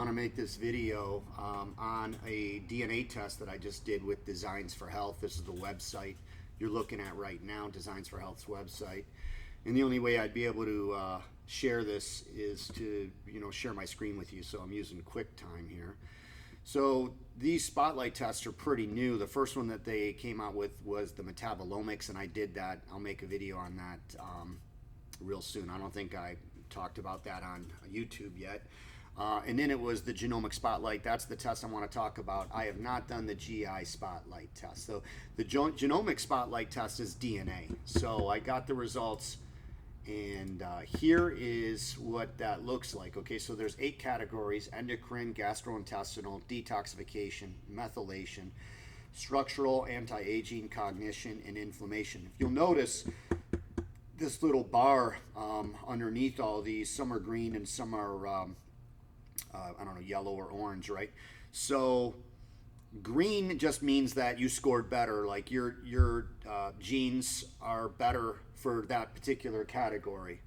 I want to make this video on a DNA test that I just did with Designs for Health. This is the website you're looking at right now, Designs for Health's website. And the only way I'd be able to share this is to share my screen with you. So I'm using QuickTime here. So these spotlight tests are pretty new. The first one that they came out with was the metabolomics, and I did that. I'll make a video on that real soon. I don't think I talked about that on YouTube yet. And then it was the genomic spotlight. That's the test I want to talk about. I have not done the GI spotlight test. So the genomic spotlight test is DNA. So I got the results, and here is what that looks like. Okay, so there's 8 categories: endocrine, gastrointestinal, detoxification, methylation, structural, anti-aging, cognition, and inflammation. If you'll notice, this little bar underneath all these, some are green and some are I don't know, yellow or orange, right? So green just means that you scored better, like your genes are better for that particular category.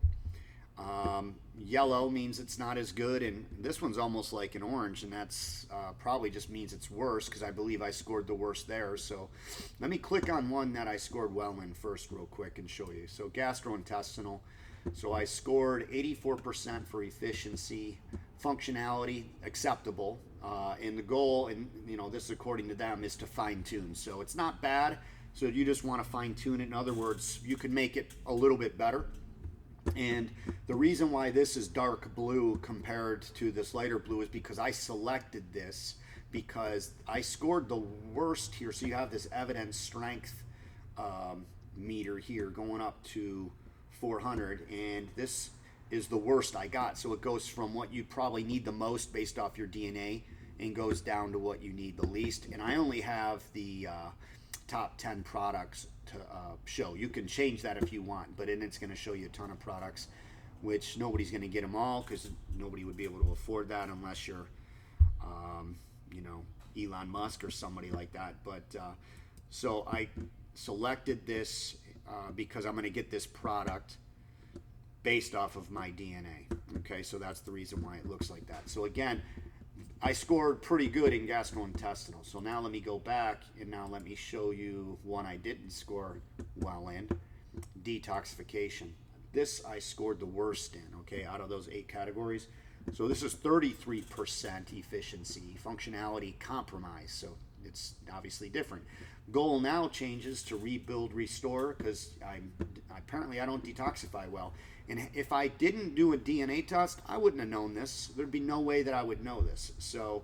Yellow means it's not as good, and this one's almost like an orange, and that's probably just means it's worse, because I believe I scored the worst there. So let me click on one that I scored well in first real quick and show you. So gastrointestinal. So I scored 84% for efficiency, functionality, acceptable, and the goal, and this according to them, is to fine tune. So it's not bad. So you just want to fine tune it. In other words, you can make it a little bit better. And the reason why this is dark blue compared to this lighter blue is because I selected this because I scored the worst here. So you have this evidence strength meter here going up to 400, and this is the worst I got. So it goes from what you probably need the most based off your DNA and goes down to what you need the least. And I only have the top 10 products to show. You can change that if you want, but then it's going to show you a ton of products, which nobody's going to get them all, because nobody would be able to afford that unless you're Elon Musk or somebody like that. But so I selected this because I'm going to get this product based off of my DNA. Okay, so that's the reason why it looks like that. So again, I scored pretty good in gastrointestinal. So now let me go back, and now let me show you one I didn't score well in: detoxification. This I scored the worst in, okay, out of those 8 categories. So this is 33% efficiency, functionality, compromise. So it's obviously different. Goal now changes to rebuild, restore, because apparently I don't detoxify well. And if I didn't do a DNA test, I wouldn't have known this. There'd be no way that I would know this. So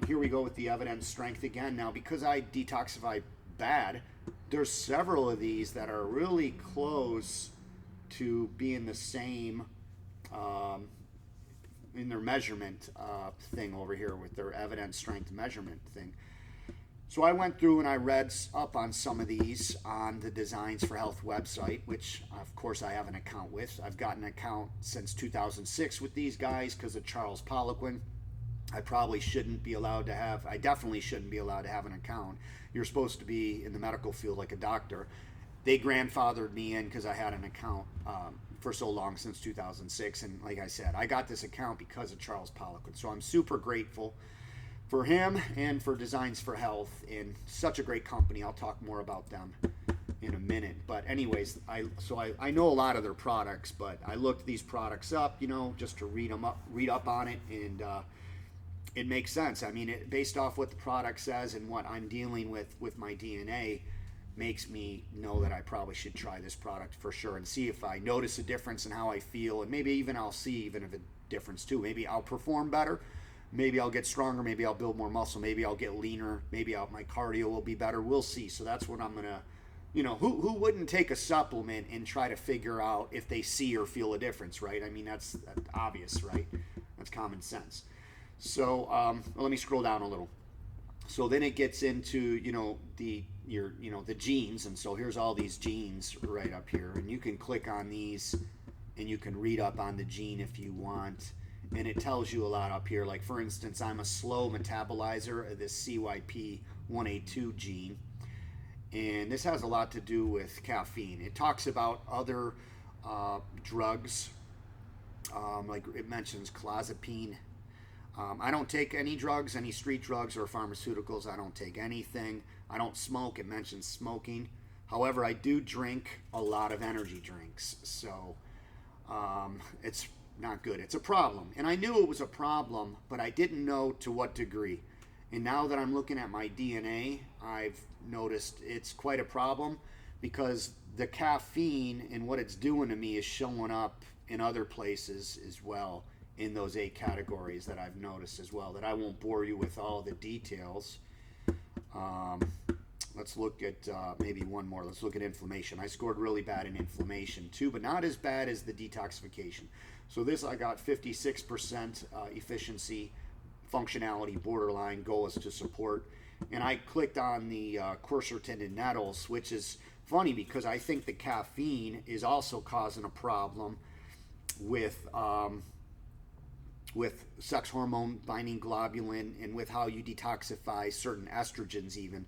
here we go with the evidence strength again. Now, because I detoxify bad, there's several of these that are really close to being the same in their measurement thing over here with their evidence strength measurement thing. So I went through and I read up on some of these on the Designs for Health website, which of course I have an account with. I've got an account since 2006 with these guys because of Charles Poliquin. I definitely shouldn't be allowed to have an account. You're supposed to be in the medical field like a doctor. They grandfathered me in because I had an account for so long, since 2006. And like I said, I got this account because of Charles Poliquin. So I'm super grateful for him and for Designs for Health, and such a great company. I'll talk more about them in a minute. But anyways, I know a lot of their products, but I looked these products up, just to read up on it, and it makes sense. I mean, based off what the product says and what I'm dealing with my DNA, makes me know that I probably should try this product for sure and see if I notice a difference in how I feel, and maybe even I'll see even if a difference too. Maybe I'll perform better. Maybe I'll get stronger. Maybe I'll build more muscle. Maybe I'll get leaner. Maybe my cardio will be better. We'll see. So that's what I'm going to, who wouldn't take a supplement and try to figure out if they see or feel a difference, right? I mean, that's obvious, right? That's common sense. So let me scroll down a little. So then it gets into, the genes. And so here's all these genes right up here. And you can click on these and you can read up on the gene if you want. And it tells you a lot up here. Like, for instance, I'm a slow metabolizer of this CYP1A2 gene. And this has a lot to do with caffeine. It talks about other drugs, like it mentions clozapine, I don't take any drugs, any street drugs or pharmaceuticals. I don't take anything. I don't smoke. It mentions smoking. However, I do drink a lot of energy drinks. So it's not good. It's a problem. And I knew it was a problem, but I didn't know to what degree. And now that I'm looking at my DNA, I've noticed it's quite a problem, because the caffeine and what it's doing to me is showing up in other places as well, in those 8 categories that I've noticed as well, that I won't bore you with all the details. Let's look at maybe one more. Let's look at inflammation. I scored really bad in inflammation too, but not as bad as the detoxification. So this, I got 56% efficiency, functionality, borderline. Goal is to support. And I clicked on the quercetin and nettles, which is funny because I think the caffeine is also causing a problem with sex hormone binding globulin, and with how you detoxify certain estrogens even.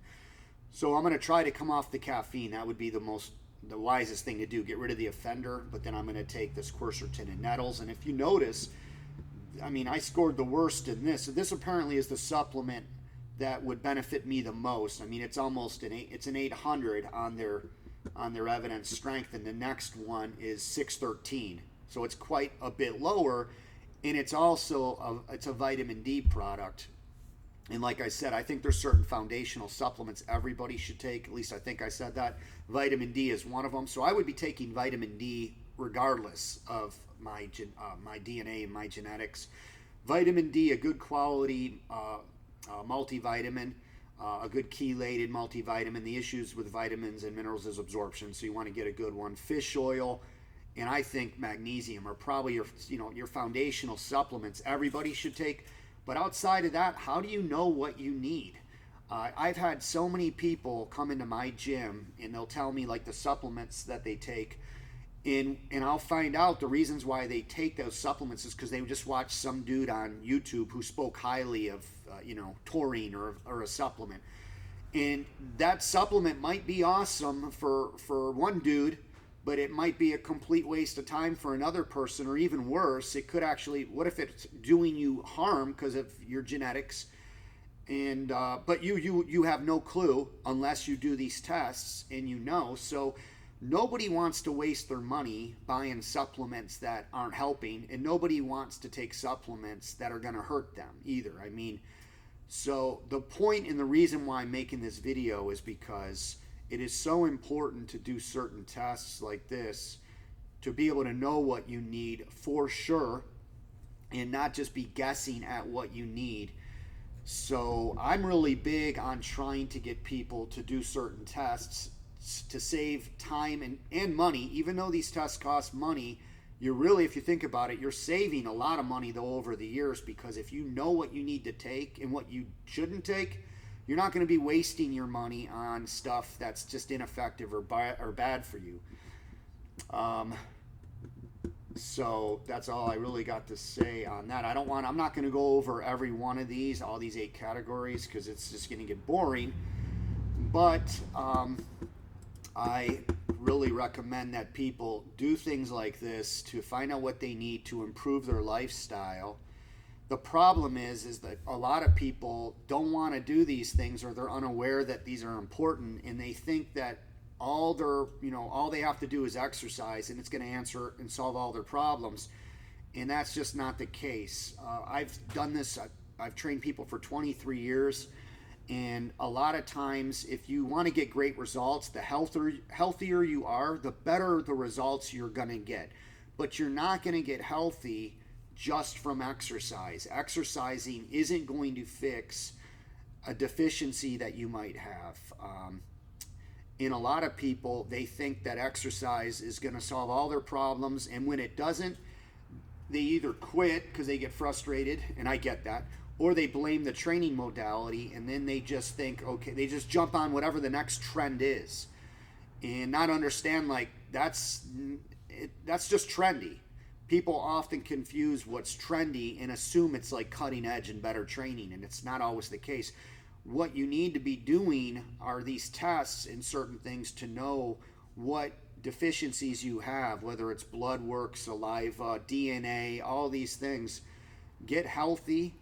So I'm going to try to come off the caffeine. That would be the wisest thing to do. Get rid of the offender, but then I'm going to take this quercetin and nettles. And if you notice, I mean, I scored the worst in this. So this apparently is the supplement that would benefit me the most. I mean, it's almost an 800 on their evidence strength, and the next one is 613. So it's quite a bit lower, and it's also it's a vitamin D product. And like I said, I think there's certain foundational supplements everybody should take. At least I think I said that. Vitamin D is one of them. So I would be taking vitamin D regardless of my DNA and my genetics. Vitamin D, a good quality multivitamin, a good chelated multivitamin. The issues with vitamins and minerals is absorption, so you want to get a good one. Fish oil, and I think magnesium are probably your foundational supplements everybody should take. But outside of that, how do you know what you need? I've had so many people come into my gym and they'll tell me like the supplements that they take, and I'll find out the reasons why they take those supplements is because they just watched some dude on YouTube who spoke highly of taurine or a supplement, and that supplement might be awesome for one dude, but it might be a complete waste of time for another person, or even worse, it could actually, what if it's doing you harm because of your genetics, and but you have no clue unless you do these tests, and so nobody wants to waste their money buying supplements that aren't helping, and nobody wants to take supplements that are going to hurt them either. I mean, so the point and the reason why I'm making this video is because it is so important to do certain tests like this to be able to know what you need for sure, and not just be guessing at what you need. So I'm really big on trying to get people to do certain tests to save time and money. Even though these tests cost money, you're really, if you think about it, you're saving a lot of money though over the years, because if you know what you need to take and what you shouldn't take, you're not going to be wasting your money on stuff that's just ineffective or bad for you. So that's all I really got to say on that. I'm not going to go over every one of these, all these 8 categories, because it's just going to get boring. But I really recommend that people do things like this to find out what they need to improve their lifestyle. The problem is that a lot of people don't want to do these things, or they're unaware that these are important, and they think that all they have to do is exercise and it's going to answer and solve all their problems. And that's just not the case. I've done this. I've trained people for 23 years. And a lot of times, if you want to get great results, the healthier you are, the better the results you're going to get. But you're not going to get healthy just from exercise. Exercising isn't going to fix a deficiency that you might have. And a lot of people, they think that exercise is going to solve all their problems, and when it doesn't, they either quit because they get frustrated, and I get that, or they blame the training modality, and then they just think, okay, they just jump on whatever the next trend is, and not understand like that's just trendy. People often confuse what's trendy and assume it's like cutting edge and better training, and it's not always the case. What you need to be doing are these tests and certain things to know what deficiencies you have, whether it's blood work, saliva, DNA, all these things. Get healthy,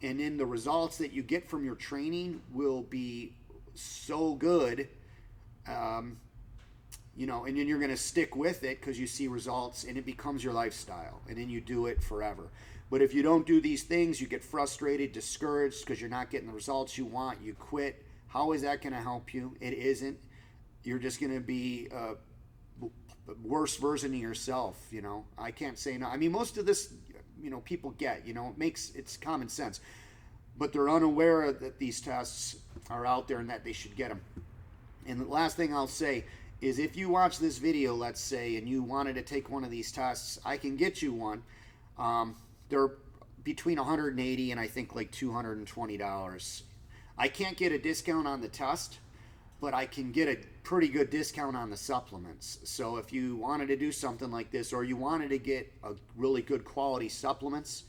And then the results that you get from your training will be so good, you know, and then you're going to stick with it because you see results and it becomes your lifestyle, and then you do it forever. But if you don't do these things, you get frustrated, discouraged because you're not getting the results you want, you quit. How is that going to help you? It isn't. You're just going to be a worse version of yourself, you know. I can't say no. I mean, most of this, you know, people get, you know, it's common sense, but they're unaware that these tests are out there and that they should get them. And the last thing I'll say is, if you watch this video, let's say, and you wanted to take one of these tests, I can get you one. They're between $180 and I think like $220. I can't get a discount on the test, but I can get a pretty good discount on the supplements. So if you wanted to do something like this, or you wanted to get a really good quality supplements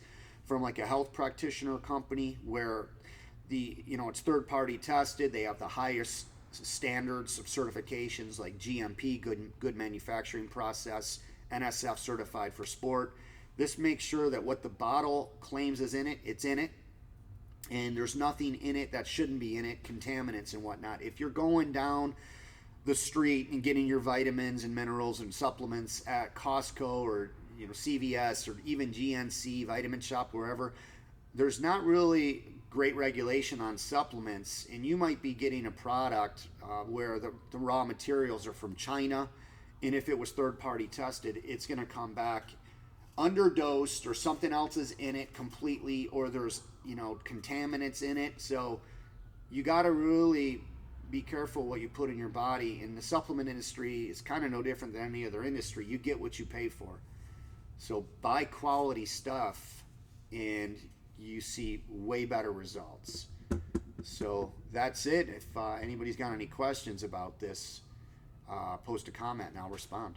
from like a health practitioner company where it's third party tested, they have the highest standards of certifications like GMP, good manufacturing process, NSF certified for sport. This makes sure that what the bottle claims is in it, it's in it. And there's nothing in it that shouldn't be in it, contaminants and whatnot. If you're going down the street and getting your vitamins and minerals and supplements at Costco or CVS or even GNC, Vitamin Shop, wherever, there's not really great regulation on supplements, and you might be getting a product where the raw materials are from China, and if it was third-party tested, it's going to come back underdosed or something else is in it completely, or there's contaminants in it. So you got to really be careful what you put in your body. And the supplement industry is kind of no different than any other industry. You get what you pay for. So buy quality stuff and you see way better results. So that's it. If anybody's got any questions about this, post a comment and I'll respond.